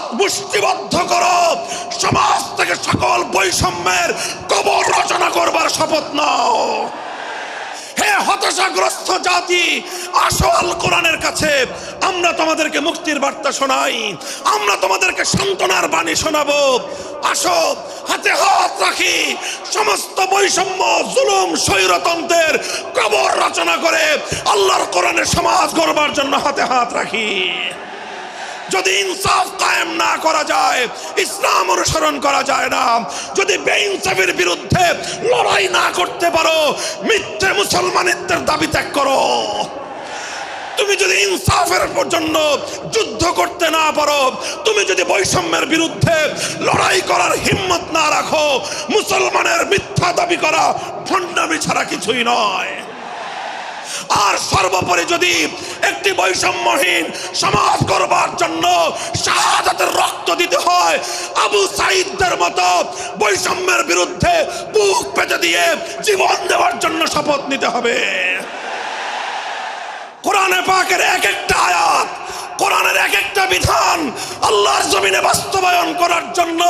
হাত মুষ্টিবদ্ধ করো, সমাজ থেকে সকল বৈষম্যের কবর রচনা করবার শপথ নাও। হে হতাশাগ্রস্ত জাতি, আসো আল কোরআনের কাছে, আমরা তোমাদেরকে মুক্তির বার্তা শোনাই, আমরা তোমাদেরকে সান্ত্বনার বাণী শোনাবো। আসো হাতে হাত রাখি, সমস্ত বৈষম্য, জুলুম, স্বৈরতন্ত্রের কবর রচনা করে আল্লাহর কোরআনের সমাজ গড়বার জন্য হাতে হাত রাখি। যদি ইনসাফ কায়েম না করা যায়, ইসলাম অনুসরণ করা যায় না, যদি বেইনসাফের বিরুদ্ধে লড়াই না করতে পারো, মিথ্যে মুসলমানিত্বের দাবি ত্যাগ করো। তুমি যদি ইনসাফের জন্য যুদ্ধ করতে না পারো, তুমি যদি বৈষম্যের বিরুদ্ধে লড়াই করার হিম্মত না রাখো, মুসলমানের মিথ্যা দাবি করা ভণ্ডামি ছাড়া কিছুই নয়। আর সর্বোপরি যদি একটি বৈষম্যহীন সমাজ গড়বার জন্য শাহাদাতের রক্ত দিতে হয়, আবু সাঈদদের মতো বৈষম্যের বিরুদ্ধে বুক পেতে দিয়ে জীবন দেওয়ার জন্য শপথ নিতে হবে। কোরআনে পাকের এক একটা আয়াত, কোরআনের এক একটা বিধান আল্লাহর জমিনে বাস্তবায়ন করার জন্য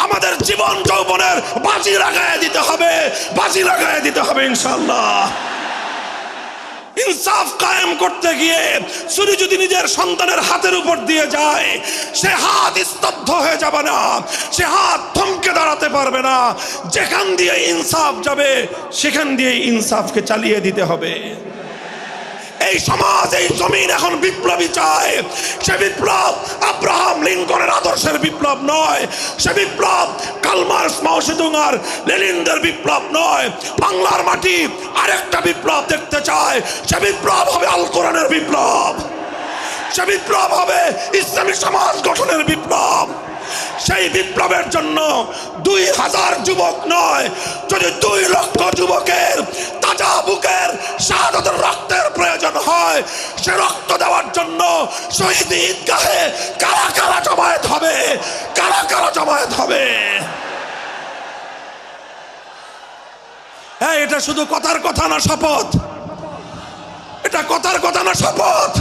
আমাদের জীবন যৌবনের বাজি লাগায় দিতে হবে, বাজি লাগায় দিতে হবে ইনশাআল্লাহ। ইনসাফ কায়েম করতে গিয়ে ছুরি যদি নিজের সন্তানের হাতের উপর দিয়ে যায়, সে হাত স্তব্ধ হয়ে যাবে না, সে হাত থমকে দাঁড়াতে পারবে না। যেখান দিয়ে ইনসাফ যাবে সেখান দিয়ে ইনসাফকে চালিয়ে দিতে হবে। এই সমাজ, এই জমিন এখন বিপ্লবী চায়। সে বিপ্লব আব্রাহাম লিঙ্কনের আদর্শের বিপ্লব নয়, সে বিপ্লব কার্ল মার্কস, মাও সেতুং আর লেনিনদের বিপ্লব নয়। বাংলার মাটি আরেকটা বিপ্লব দেখতে চায়, সে বিপ্লব হবে আল কোরআনের বিপ্লব, সে বিপ্লব হবে ইসলামী সমাজ গঠনের বিপ্লব। সেই বিপ্লবের জন্য 2000 যুবক নয়, যদি 2 লক্ষ যুবকের তাজা বুকের শাহাদাতের রক্তের প্রয়োজন হয়, সে রক্ত দেওয়ার জন্য শহীদ ঈদগাহে কারা কারা জমায়েত হবে, কারা কারা জমায়েত হবে। হ্যাঁ, এটা শুধু কথার কথা না, শপথ। এটা কথার কথা না, শপথ।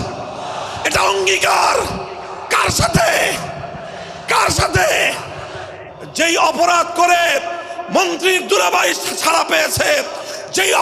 এটা অঙ্গীকার। কার সাথে? কার সাথে? যেই অপরাধ করে মন্ত্রীর দুলাভাই ছাড়া পেয়েছে, যেই